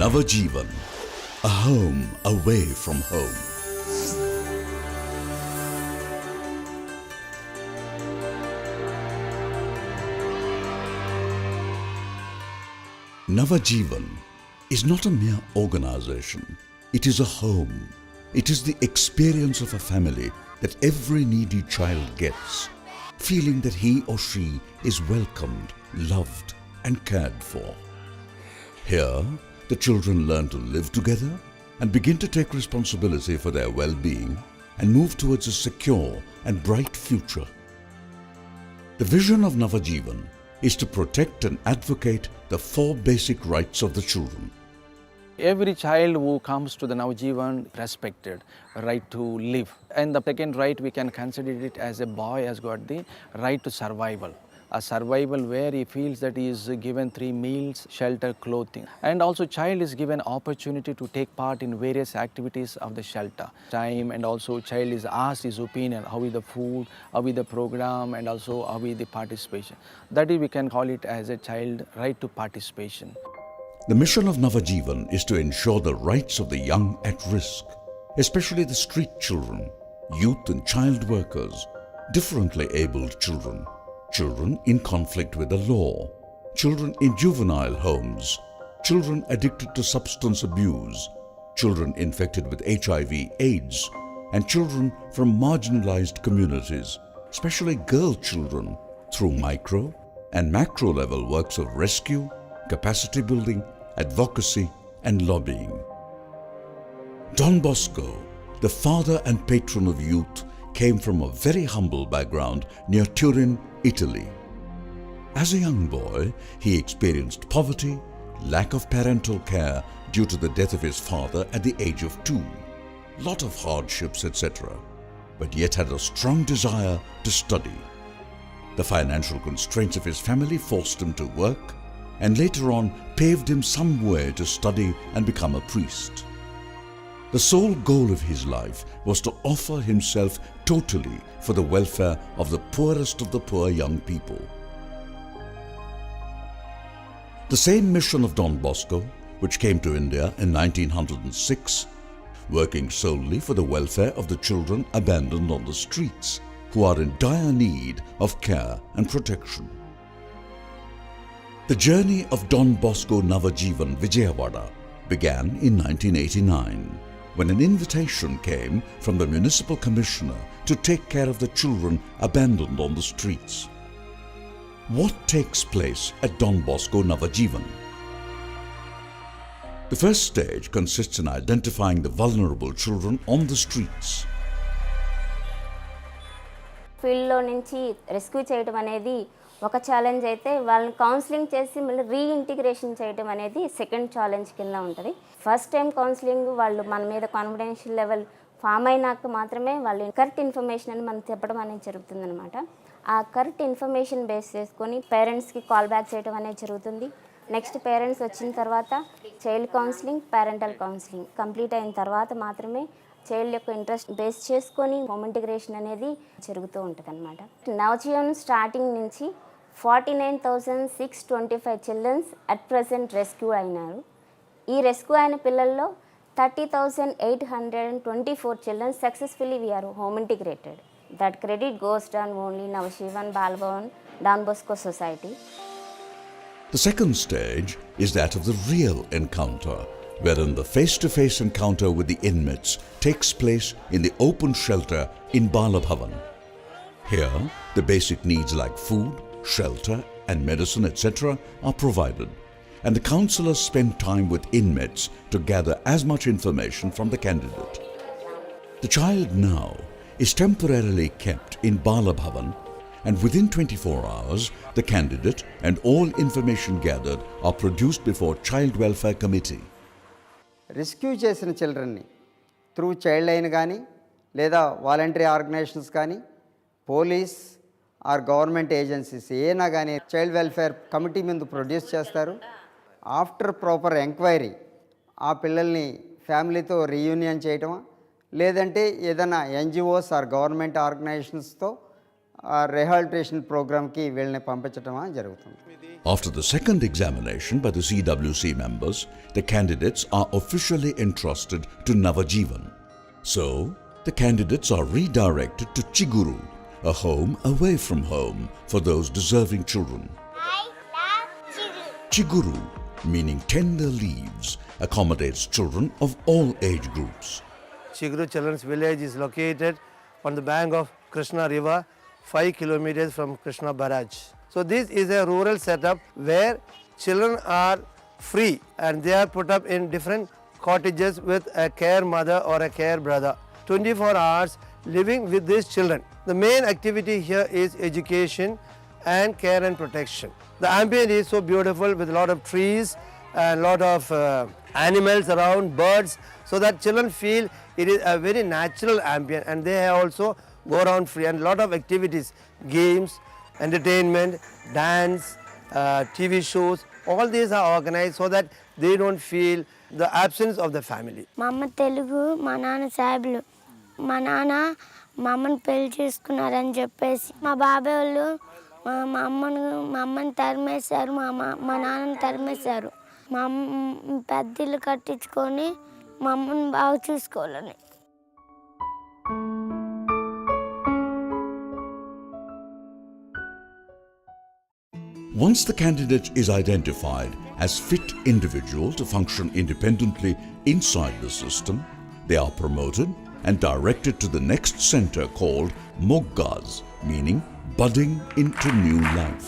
Navajeevan, a home away from home. Navajeevan is not a mere organization. It is a home. It is the experience of a family that every needy child gets, feeling that he or she is welcomed, loved, and cared for. Here, the children learn to live together and begin to take responsibility for their well-being and move towards a secure and bright future. The vision of Navajeevan is to protect and advocate the 4 basic rights of the children. Every child who comes to the Navajeevan respected right to live. And the second right, we can consider it as a boy has got the right to survival. A survival where he feels that he is given 3 meals, shelter, clothing. And also child is given opportunity to take part in various activities of the shelter. Time, and also child is asked his opinion, how is the food, how is the program, and also how is the participation. That is, we can call it as a child right to participation. The mission of Navajeevan is to ensure the rights of the young at risk, especially the street children, youth and child workers, differently abled children, children in conflict with the law, children in juvenile homes, children addicted to substance abuse, children infected with HIV/AIDS, and children from marginalized communities, especially girl children, through micro and macro level works of rescue, capacity building, advocacy, and lobbying. Don Bosco, the father and patron of youth, came from a very humble background near Turin, Italy. As a young boy, he experienced poverty, lack of parental care due to the death of his father at the age of 2, lot of hardships, etc., but yet had a strong desire to study. The financial constraints of his family forced him to work, and later on paved him some way to study and become a priest. The sole goal of his life was to offer himself totally for the welfare of the poorest of the poor young people. The same mission of Don Bosco, which came to India in 1906, working solely for the welfare of the children abandoned on the streets, who are in dire need of care and protection. The journey of Don Bosco Navajeevan Vijayawada began in 1989, when an invitation came from the municipal commissioner to take care of the children abandoned on the streets. What takes place at Don Bosco Navajeevan? The first stage consists in identifying the vulnerable children on the streets. ఫీల్డ్లో నుంచి rescue చేయడం అనేది ఒక challenge అయితే, వాళ్ళని counselling చేసి మళ్ళీ reintegration చేయడం అనేది సెకండ్ ఛాలెంజ్ కింద ఉంటుంది. ఫస్ట్ టైం కౌన్సిలింగ్ వాళ్ళు మన మీద కాన్ఫిడెన్షియల్ లెవెల్ ఫామ్ అయినాక మాత్రమే వాళ్ళు కరెక్ట్ ఇన్ఫర్మేషన్ అని మనం చెప్పడం అనేది జరుగుతుందన్నమాట. ఆ కరెక్ట్ ఇన్ఫర్మేషన్ బేస్ చేసుకొని పేరెంట్స్కి కాల్ బ్యాక్ చేయడం అనేది జరుగుతుంది. నెక్స్ట్ పేరెంట్స్ వచ్చిన తర్వాత child counselling, parental counselling complete అయిన తర్వాత మాత్రమే చైల్డ్ యొక్క ఇంట్రెస్ట్ బేస్ చేసుకొని హోమ్ ఇంటిగ్రేషన్ అనేది జరుగుతూ ఉంటుంది అనమాట. నవజీవన్ స్టార్టింగ్ నుంచి 49,625 చిల్డ్రన్స్ అట్ ప్రెసెంట్ రెస్క్యూ అయినారు. ఈ రెస్క్యూ అయిన పిల్లల్లో 30,824 childrens successfully were home integrated. That credit goes done only Navajeevan Bala Bhavan, Don Bosco Society. The second stage is that of the real encounter, wherein the face-to-face encounter with the inmates takes place in the open shelter in Bala Bhavan. Here, the basic needs like food, shelter, and medicine, etc. are provided, and the counselors spend time with inmates to gather as much information from the candidate. The child now is temporarily kept in Bala Bhavan, and within 24 hours, the candidate and all information gathered are produced before Child Welfare Committee. Rescue చేసిన చిల్డ్రన్ని through child line కానీ లేదా voluntary organisations కానీ police are government agencies ఏనా కానీ child welfare committee మీద produce చేస్తారు. After proper enquiry ఆ పిల్లల్ని ఫ్యామిలీతో రీయూనియన్ చేయటమా, లేదంటే ఏదైనా ఎన్జిఓస్ ఆర్ గవర్నమెంట్ ఆర్గనైజేషన్స్తో రిహాబిలిటేషన్ ప్రోగ్రామ్కి వీళ్ళని పంపించడం జరుగుతుంది. After the second examination by the CWC members, the candidates are officially entrusted to Navajeevan. So, the candidates are redirected to Chiguru, a home away from home for those deserving children. I love Chiguru, meaning tender leaves, accommodates children of all age groups. Chiguru Children's Village is located on the bank of Krishna River, 5 kilometers from Krishna Barrage. So this is a rural setup where children are free and they are put up in different cottages with a care mother or a care brother. 24 hours living with these children. The main activity here is education and care and protection. The ambient is so beautiful with a lot of trees and a lot of animals around, birds, so that children feel it is a very natural ambient, and they also go around free, and a lot of activities, games, entertainment, dance, TV shows, all these are organized so that they don't feel the absence of the family. మా అమ్మ తెలుగు, మా నాన్న సాబులు. మా నాన్న మా అమ్మని పెళ్లి చేసుకున్నారని చెప్పేసి మా బాబాయ్ వాళ్ళు మా అమ్మని తరిమేశారు, మా నాన్నని తరిమేశారు. మా అమ్మ పెద్ద ఇల్లు కట్టించుకొని మా అమ్మని బాగా చూసుకోవాలని. Once the candidate is identified as fit individual to function independently inside the system, they are promoted and directed to the next center called Moggas, meaning budding into new life.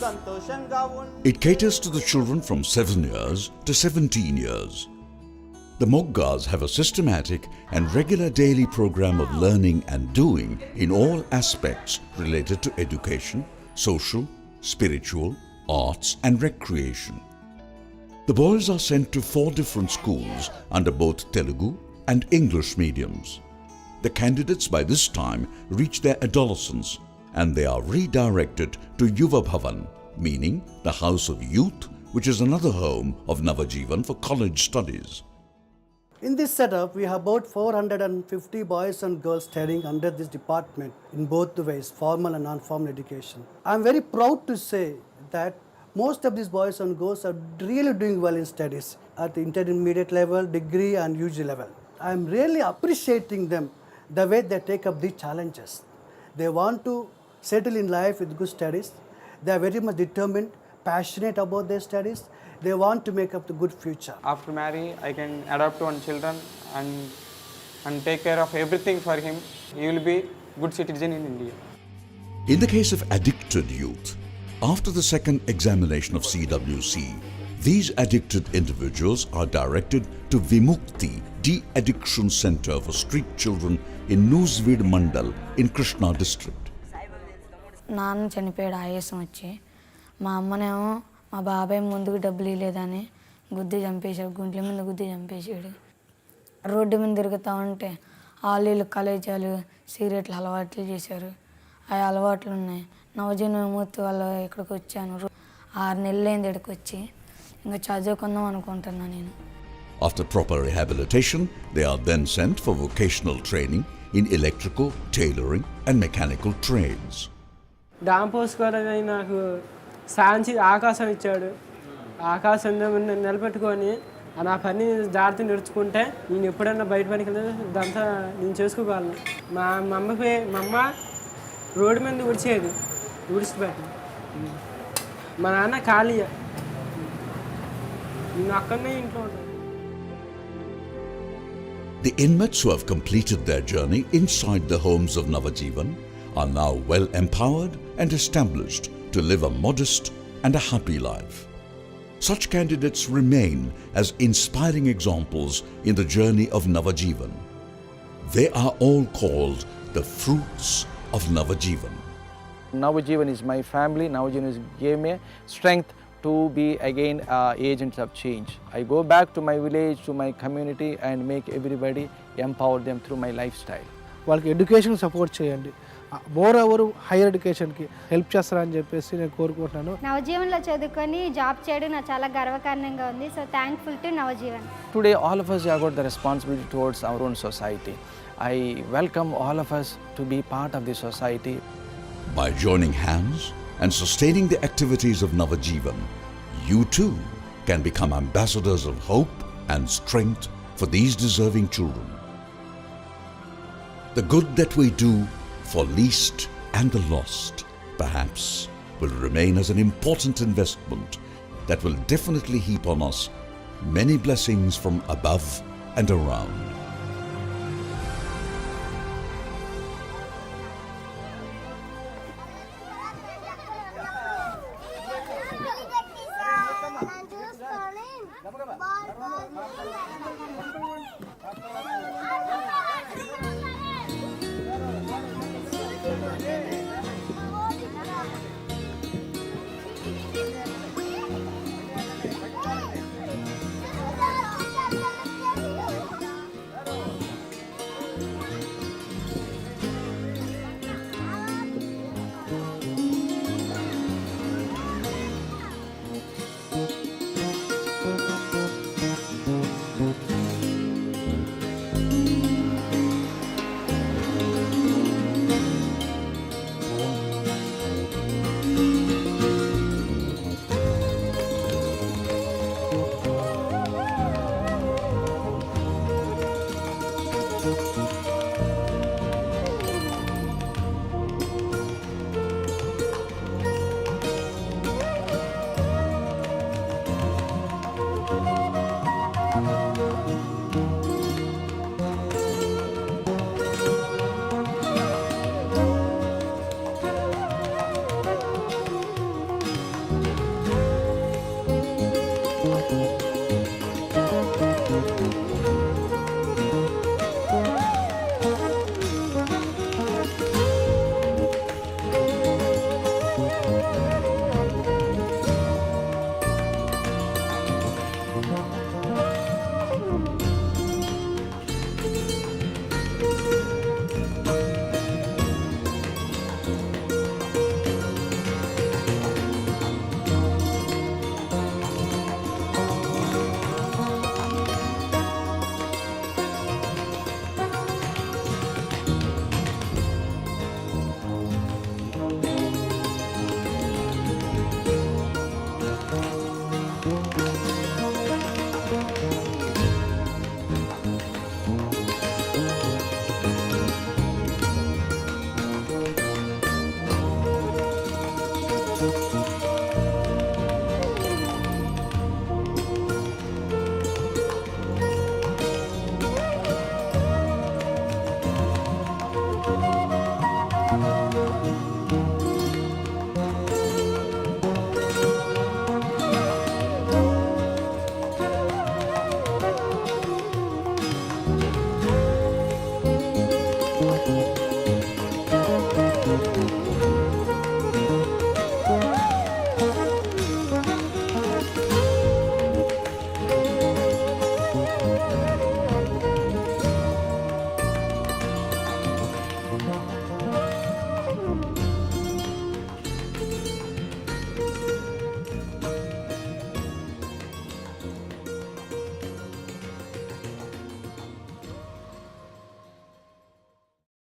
It caters to the children from 7 years to 17 years. The Moggas have a systematic and regular daily program of learning and doing in all aspects related to education, social, spiritual, arts and recreation. The boys are sent to 4 different schools under both Telugu and English mediums. The candidates by this time reach their adolescence and they are redirected to Yuva Bhavan, meaning the House of Youth, which is another home of Navajeevan for college studies. In this setup, we have about 450 boys and girls studying under this department in both the ways, formal and non-formal education. I am very proud to say that most of these boys and girls are really doing well in studies at the intermediate level, degree and UG level. I am really appreciating them, the way they take up these challenges. They want to settle in life with good studies. They are very much determined, passionate about their studies. They want to make up the good future. After marry, I can adopt one children and take care of everything for him. He will be good citizen in India. In the case of addicted youth, after the second examination of CWC, these addicted individuals are directed to Vimukti De-Addiction Center for Street Children in Nuvjeevad Mandal in Krishna district. నాన్న చనిపోయాడు ఆయాసం వచ్చి. మా అమ్మనేమో మా బాబాయ్ ముందుకు డబ్బులు ఇవ్వలేదని గుద్ది చంపేశాడు, గుంట్ల మీద గుద్ది చంపేశాడు. రోడ్డు మీద తిరుగుతూ ఉంటే ఆలీలు కలేజాలు సిగరెట్లు అలవాట్లు చేశారు. ఆ అలవాట్లు ఉన్నాయి. నవజీవన్ మూర్తి వాళ్ళు ఇక్కడికి వచ్చాను. 6 నెలలైంది ఇక్కడికి వచ్చి. ఇంకా చదువుకుందాం అనుకుంటున్నాను నేను. After proper rehabilitation, they are then sent for vocational training in electrical, tailoring and mechanical trades. డాంపోస్ కూడా నాకు సాంచి ఆకాశం ఇచ్చాడు. ఆకాశం నిలబెట్టుకొని నా పని జాగ్రత్త నేర్చుకుంటే నేను ఎప్పుడైనా బయట పనికి వెళ్తే ఇదంతా నేను చేసుకోగలను. మా అమ్మ రోడ్డు మీద ఉడిచేది, ఉడిచిపెట్టి. మా నాన్న ఖాళీ, నేను అక్కడనే ఇంట్లో ఉంటాను. The inmates who have completed their journey inside the homes of Navajeevan are now well empowered and established to live a modest and a happy life. Such candidates remain as inspiring examples in the journey of Navajeevan. They are all called the fruits of Navajeevan. Navajeevan is my family. Navajeevan gave me strength to be again agents of change. I go back to my village, to my community and make everybody, empower them through my lifestyle. వాళ్ళకి education support చేయండి. More over hire ఎడ్యుకేషన్కి help చేస్తారని చెప్పేసి నేను కోరుకుంటున్నాను. నవజీవన్లో చదువుకొని job చేయడం నాకు చాలా గర్వకారణంగా ఉంది. So thankful to Navjivan. Today all of us have got the responsibility towards our own society. I welcome all of us to be part of the society. By joining hands and sustaining the activities of Navajeevan, you too can become ambassadors of hope and strength for these deserving children. The good that we do for least and the lost, perhaps, will remain as an important investment that will definitely heap on us many blessings from above and around.